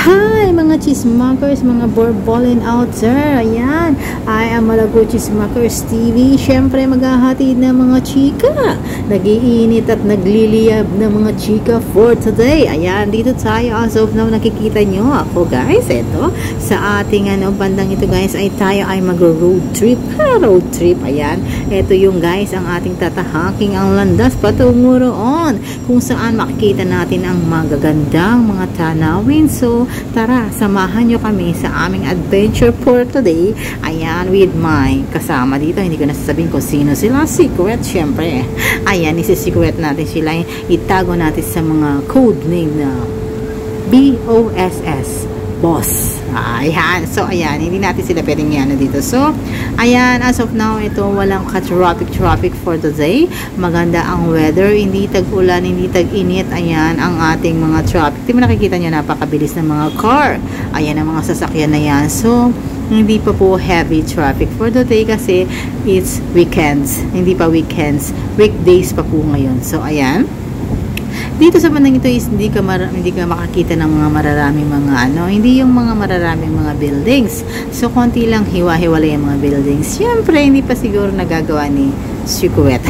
Hi mga chismakers, mga borbolin out there. Ayan, I am Malago Chismakers TV. Siyempre maghahatid ng mga chika, nagiinit at nagliliyab ng mga chika for today. Ayan, dito tayo as of now. Nakikita nyo ako guys. Ito, sa ating bandang ito guys ay tayo ay mag-road trip. Road trip, ayan. Ito yung guys ang ating tatahaking ang landas patungo roon, kung saan makikita natin ang magagandang mga tanawin. So tara, samahan nyo kami sa aming adventure for today. Ayan, with my kasama dito. Hindi ko nasasabihin kung sino sila. Secret, syempre. Ayan, isi-secret natin sila. Itago natin sa mga code name na BOSS. Boss. Ayan. So, ayan. Hindi natin sila pwedeng yan dito. So, ayan. As of now, ito walang ka-traffic for today. Maganda ang weather. Hindi tag-ulan, hindi tag-init. Ayan, ang ating mga traffic. Di mo nakikita nyo, napakabilis ng mga car. Ayan, ang mga sasakyan na yan. So, hindi pa po heavy traffic for today kasi it's weekends. Hindi pa weekends. Weekdays pa po ngayon. So, ayan. Dito sa bandang ito is hindi ka makakita ng mga mararaming mga hindi yung mga mararaming mga buildings. So, konti lang hiwa-hiwalay yung mga buildings. Siyempre, hindi pa siguro nagagawa ni Sikuet.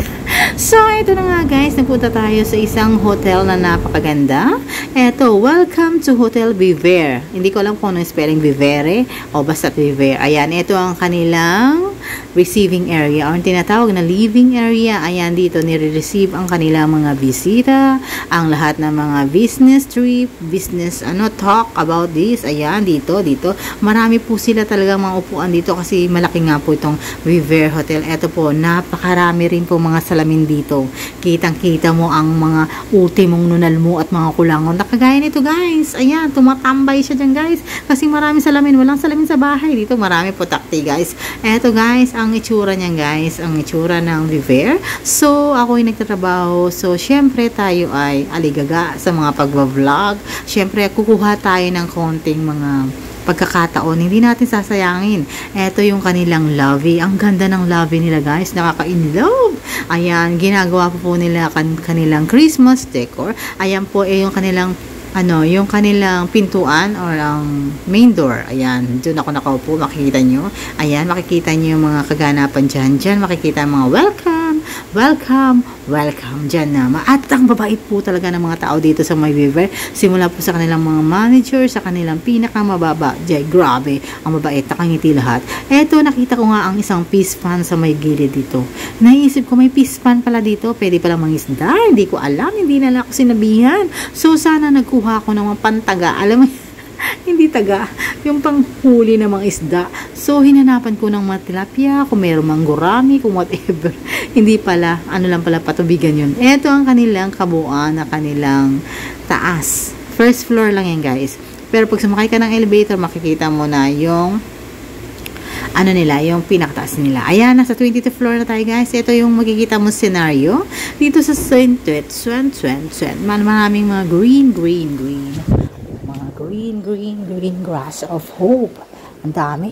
So, ito na nga guys, nagpunta tayo sa isang hotel na napakaganda. Ito, welcome to Hotel Vivere. Hindi ko alam kung ano yung spelling Vivere o basta Vivere. Ayan, ito ang kanilang receiving area or tinatawag na living area. Ayan, dito nire-receive ang kanilang mga bisita, ang lahat ng mga business trip, business talk about this. Ayan, dito. Marami po sila talaga mga upuan dito kasi malaki nga po itong Vivere Hotel. Ito po, napakarami rin po mga salamin dito. Kitang-kita mo ang mga ultimong nunal mo at mga kulangon. Nakagaya nito guys. Ayan, tumatambay siya dyan guys. Kasi marami salamin. Walang salamin sa bahay. Dito marami po takti guys. Eto guys, ang itsura niyan guys. Ang itsura ng Vivere. So, ako ay nagtatrabaho. So, syempre tayo ay aligaga sa mga pagbablog. Syempre, kukuha tayo ng konting mga pagkakataon, hindi natin sasayangin. Ito yung kanilang lovey. Ang ganda ng lovey nila guys, nakaka-inlove. Ayan, ginagawa po nila kanilang Christmas decor. Ayan po yung kanilang yung kanilang pintuan or ang main door. Ayan, doon ako nakaupo, makikita nyo. Ayan, makikita nyo yung mga kaganapan dyan. Makikita ang mga welcome dyan na. At ang babait po talaga ng mga tao dito sa may Vivere. Simula po sa kanilang mga manager, sa kanilang pinakamababa. Jay, grabe, ang mabait, nakangiti lahat. Eto, nakita ko nga ang isang fish pan sa may gilid dito. Naisip ko, may fish pan pala dito. Pwede pala mangisda. Hindi ko alam, hindi na lang ako sinabihan. So, sana nagkuha ako ng mga pantaga. Alam mo, hindi taga, yung panghuli ng mga isda. So, hinanapan ko ng mga tilapia, kung mayroong manggurami, kung whatever. Hindi pala, lang pala, patubigan yun. Ito ang kanilang kabuuan na kanilang taas. First floor lang yan guys. Pero pag sumakay ka ng elevator, makikita mo na yung yung pinakataas nila. Ayan, nasa 20th floor na tayo guys. Ito yung makikita mo scenario. Dito sa maraming mga green. Mga green grass of hope. Ang dami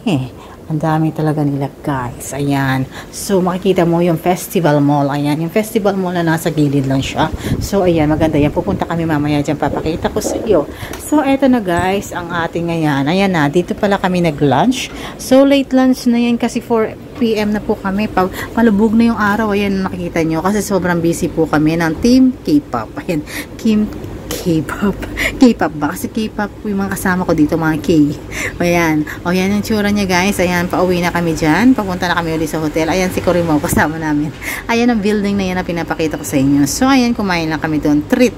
Ang dami talaga nila guys. Ayan. So, makikita mo yung Festival Mall. Ayan. Yung Festival Mall na nasa gilid lang siya. So, ayan. Maganda yan. Pupunta kami mamaya dyan. Papakita ko sa iyo. So, eto na guys. Ang ating ayan. Ayan na. Dito pala kami nag-lunch. So, late lunch na yan kasi 4 PM na po kami. Palubog na yung araw. Ayan. Nakikita nyo. Kasi sobrang busy po kami ng Team K-pop. Ayan. K-pop ba? Kasi K-pop yung mga kasama ko dito, mga K. Ayan. O, yan yung tsura niya, guys. Ayan, pauwi na kami dyan. Papunta na kami ulit sa hotel. Ayan, si Corimo, kasama namin. Ayan ang building na yan na pinapakita ko sa inyo. So, ayan, kumain lang kami doon. Treat.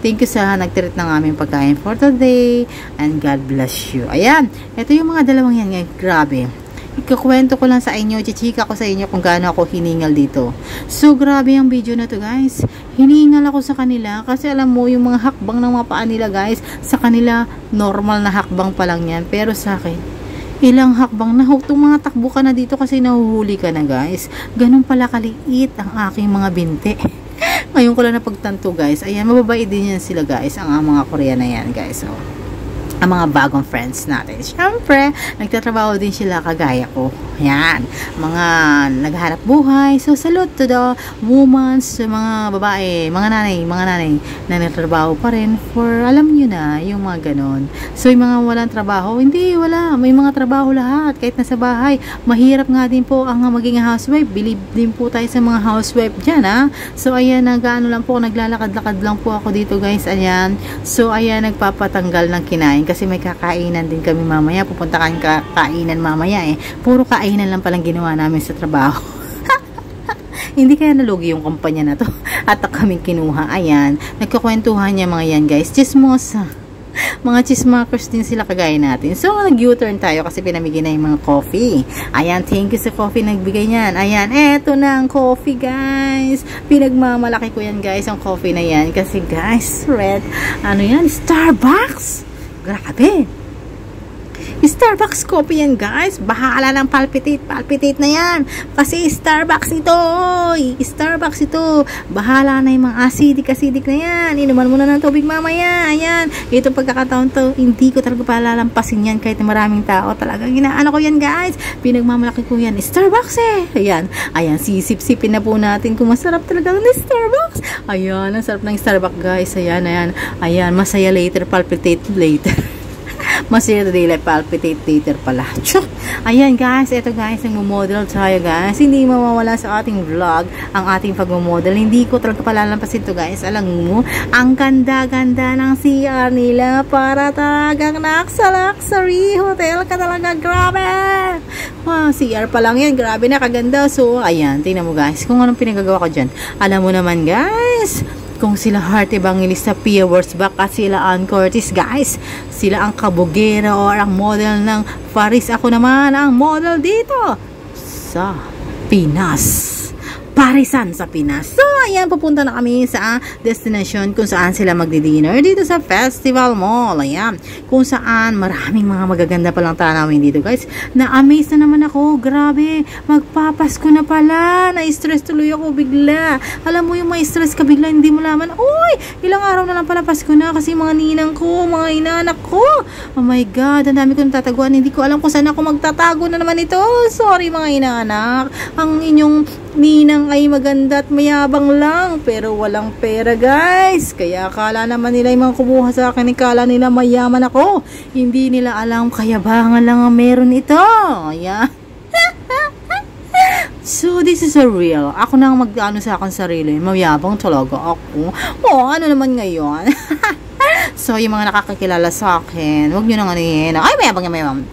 Thank you sa nag-treat ng aming pagkain for today. And God bless you. Ayan. Ito yung mga dalawang yan. Grabe. Ikukwento ko lang sa inyo, chichika ko sa inyo kung gaano ako hiningal dito. So, grabe ang video na to guys. Hiningal ako sa kanila kasi alam mo, yung mga hakbang ng mga paa nila guys, sa kanila, normal na hakbang pa lang yan. Pero sa akin, ilang hakbang na, itong mga takbo ka na dito kasi nahuhuli ka na guys. Ganun pala kaliit ang aking mga binte. Ngayon ko lang napagtanto guys. Ayan, mababait din yan sila guys, ang mga Korean na yan guys. So, ang mga bagong friends natin. Siyempre, nagtatrabaho din sila kagaya ko. Yan, mga naghahanap buhay. So, salute to the women, sa mga babae, mga nanay na nagtrabaho pa rin for, alam nyo na, yung mga ganon. So, yung mga walang trabaho, hindi, wala. May mga trabaho lahat, kahit nasa bahay. Mahirap nga din po ang maging housewife. Believe din po tayo sa mga housewife dyan, ha. So, ayan, nag-ano lang po, naglalakad-lakad lang po ako dito, guys. Ayan. So, ayan, nagpapatanggal ng kinain kasi may kakainan din kami mamaya. Pupunta kami kainan mamaya, puro kainan lang palang ginawa namin sa trabaho. Hindi kaya nalugi yung kumpanya na to at kaming kinuha. Ayan, nagkukwentuhan niya mga yan, guys. Chismosa. Mga chismakers din sila kagaya natin. So, nag-U-turn tayo kasi pinamigay na yung mga coffee. Ayan, thank you sa coffee nagbigay niyan. Ayan, eto na ang coffee, guys. Pinagmamalaki ko yan, guys, ang coffee na yan. Kasi, guys, red, ano yan? Starbucks! Grabe! Starbucks coffee yan, guys. Bahala ng palpitate na yan. Kasi Starbucks ito. Starbucks ito. Bahala na yung mga acidic na yan. Inuman mo na ng tubig mamaya. Ayan. Itong pagkakataon to, hindi ko talaga palalampasin yan kahit maraming tao. Talagang inaano ko yan, guys. Pinagmamalaki ko yan. Starbucks Ayan. Ayan. Sisip-sipin na po natin kung masarap talaga ng Starbucks. Ayan. Ang sarap ng Starbucks, guys. Ayan. Ayan. Masaya later. Palpitate later. Masaya today, palpitate later pala. Chuk! Ayan, guys, ito, guys, nagmo-model tayo, guys. Hindi mawawala sa ating vlog ang ating pagmo-model. Hindi ko talaga palalampasin to, guys. Alam mo, ang ganda-ganda ng CR nila para talagang luxury hotel ka talaga. Grabe! Wow, CR pa lang yan. Grabe na, kaganda. So, ayan, tingnan mo, guys, kung anong pinagagawa ko dyan. Alam mo naman, guys, kung sila Heart Evangelista, Pia Wurzbach at sila Ann Curtis, guys, sila ang kabugera o ang model ng Paris. Ako naman ang model dito sa Pinas. Parisan sa Pinas. So, ayan, pupunta na kami sa destination kung saan sila magdi-dinner dito sa Festival Mall. Ayan, kung saan maraming mga magaganda palang tanawin dito, guys. Na-amaze na naman ako. Grabe, magpapasko na pala. Na-stress tuloy ako bigla. Alam mo yung ma-stress ka bigla, hindi mo laman, uy, ilang araw na lang pala Pasko na kasi mga ninang ko, mga inanak ko. Oh my God, ang dami ko natataguan. Hindi ko alam kung saan ako magtatago na naman ito. Sorry mga inanak. Ang inyong ninang ay maganda at mayabang lang pero walang pera, guys. Kaya akala naman nila yung mga kumuha sa akin, akala nila mayaman ako. Hindi nila alam kayabangan lang ang meron ito. Ayan. So, this is a real. Ako nang mag-ano sa akin sarili. Mayabang talaga ako. Oh, ano naman ngayon? So, yung mga nakakakilala sa akin, huwag nyo nang anihin. Ay, mayabang.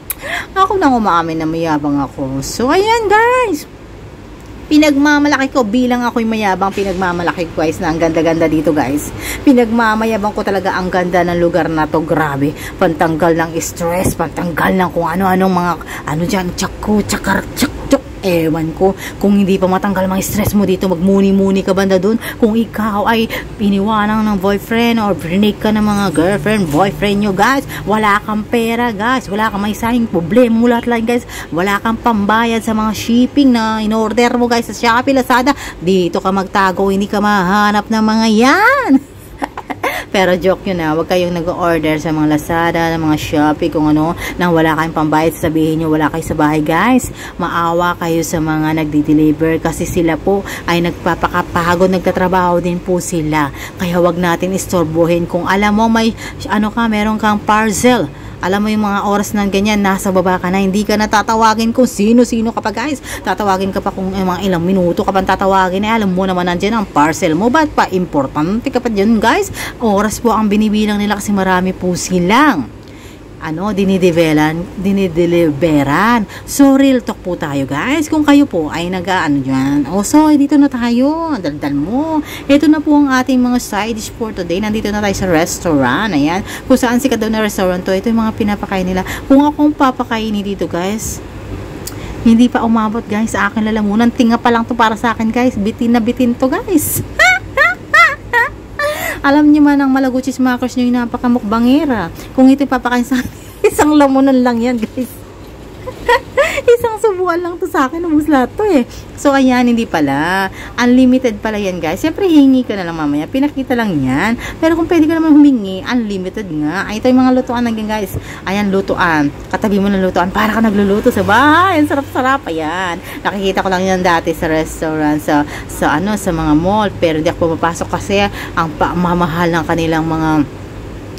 Ako nang umaamin na mayabang ako. So, ayan, guys. Pinagmamalaki ko bilang ako'y mayabang, pinagmamalaki ko, guys, na ang ganda-ganda dito, guys. Pinagmamayabang ko talaga ang ganda ng lugar na to. Grabe, pantanggal ng stress, pantanggal ng kung ano-anong mga ano dyan, tsakar, ewan ko, kung hindi pa matanggal mga stress mo dito, magmuni-muni ka banda dun. Kung ikaw ay piniwanang ng boyfriend or break ka ng mga girlfriend, boyfriend nyo, guys, wala kang pera, guys, wala kang may sayang problema mo lahat lang, guys, wala kang pambayad sa mga shipping na in-order mo, guys, sa Shopee, Lazada, dito ka magtago, hindi ka mahanap ng mga yan. Pero joke yun na, huwag kayong nag-order sa mga Lazada, ng mga Shopee, kung ano, nang wala kayong pambayad, sabihin nyo wala kayo sa bahay, guys. Maawa kayo sa mga nagdi-deliver kasi sila po ay nagpapakapagod, nagtatrabaho din po sila. Kaya huwag natin istorbohin. Kung alam mo may, meron kang parcel, alam mo yung mga oras ng ganyan, nasa baba ka na, hindi ka na tatawagin kung sino-sino ka pa, guys. Tatawagin ka pa kung mga ilang minuto ka pa tatawagin, alam mo naman nandiyan ang parcel mo. Ba't pa importante ka pa dyan, guys? Oras po ang binibilang nila kasi marami po silang dinideliveran. So, real talk po tayo, guys. Kung kayo po ay dyan. So, dito na tayo. Daldal mo. Ito na po ang ating mga side dish for today. Nandito na tayo sa restaurant. Ayan. Kung saan sikat daw na restaurant to. Ito yung mga pinapakain nila. Kung akong papakainin dito, guys, hindi pa umabot, guys, sa akin lalamunan. Tinga pa lang to para sa akin, guys. Bitin na bitin to, guys. Alam niyo man ang Malaguchis Makers nyo yung napakamukbangera. Kung ito papakain sa isang lamunan lang yan, guys. Isang subuan lang to sa akin, ubus lahat to eh. So, ayan, hindi pala. Unlimited pala yan, guys. Siyempre, hingi ka na lang mamaya. Pinakita lang yan. Pero kung pwede ka naman humingi, unlimited nga. Ay, ito yung mga lutuan lang, guys. Ayan, lutuan. Katabi mo ng lutuan para ka nagluluto sa bahay. Ang sarap-sarap. Ayan. Nakikita ko lang yan dati sa restaurant, sa mga mall. Pero hindi ako pumapasok kasi ang mamahal ng kanilang mga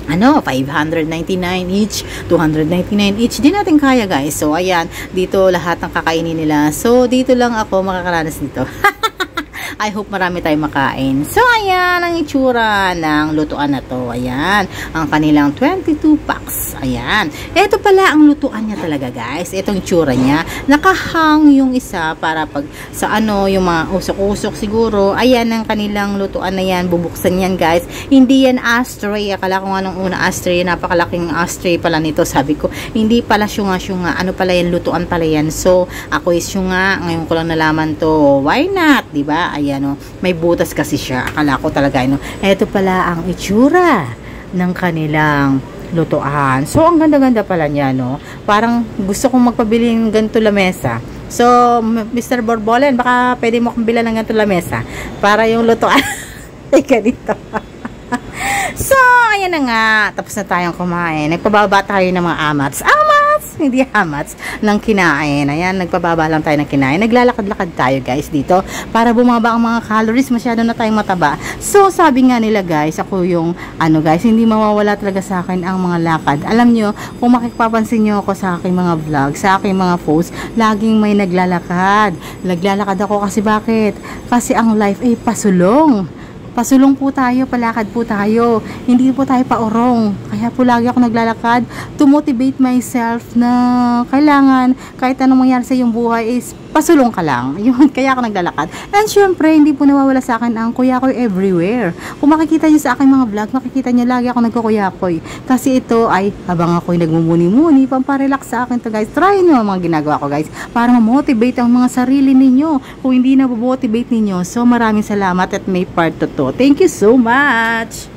599 each, 299 each. Di natin kaya, guys. So, ayan, dito lahat ng kakainin nila. So, dito lang ako makakaranas dito. I hope marami tayong makain. So, ayan ang itsura ng lutuan na to. Ayan, ang kanilang 22 packs. Ayan. Ito pala ang lutuan niya talaga, guys. Itong itsura niya. Nakahang yung isa para pag sa yung mga usok-usok siguro. Ayan ang kanilang lutuan na yan. Bubuksan yan, guys. Hindi yan ashtray. Akala ko nga nung una ashtray. Napakalaking ashtray pala nito. Sabi ko, hindi pala syunga-syunga. Ano pala yan? Lutuan pala yan. So, ako is syunga. Ngayon ko lang nalaman to. Why not? Diba? Ayan, may butas kasi siya. Akala ko talaga, ito pala ang itsura ng kanilang lutuan. So, ang ganda-ganda pala niya, Parang gusto kong magpabili ng ganito lamesa. So, Mr. Borbolen, baka pwede mo akong bilan ng ganito lamesa para yung lutuan. Teka dito. So, ayan na nga. Tapos na tayong kumain. Nagpababa tayo ng mga amats. Hindi hamats ng kinain. Ayan, nagpababa lang tayo ng kinain. Naglalakad-lakad tayo, guys, dito para bumaba ang mga calories. Masyado na tayong mataba. So, sabi nga nila, guys, ako yung guys, hindi mawawala talaga sa akin ang mga lakad. Alam nyo, kung makipapansin nyo ako sa aking mga vlog, sa aking mga posts, laging may naglalakad. Naglalakad ako kasi bakit? Kasi ang life ay pasulong. Pasulong po tayo, palakad po tayo. Hindi po tayo paurong. Kaya po lagi ako naglalakad to motivate myself na kailangan kahit anong mangyari sa iyong buhay is pasulong ka lang. Yun, kaya ako naglalakad. And syempre, hindi po nawawala sa akin ang kuyakoy everywhere. Kung makikita nyo sa aking mga vlog, makikita nyo lagi ako nagkukuyakoy. Kasi ito ay habang ako'y nagmumuni-muni, pamparelax sa akin to, guys. Try nyo ang mga ginagawa ko, guys, para ma-motivate ang mga sarili ninyo. Kung hindi na motivate ninyo. So, maraming salamat at may part to. Thank you so much!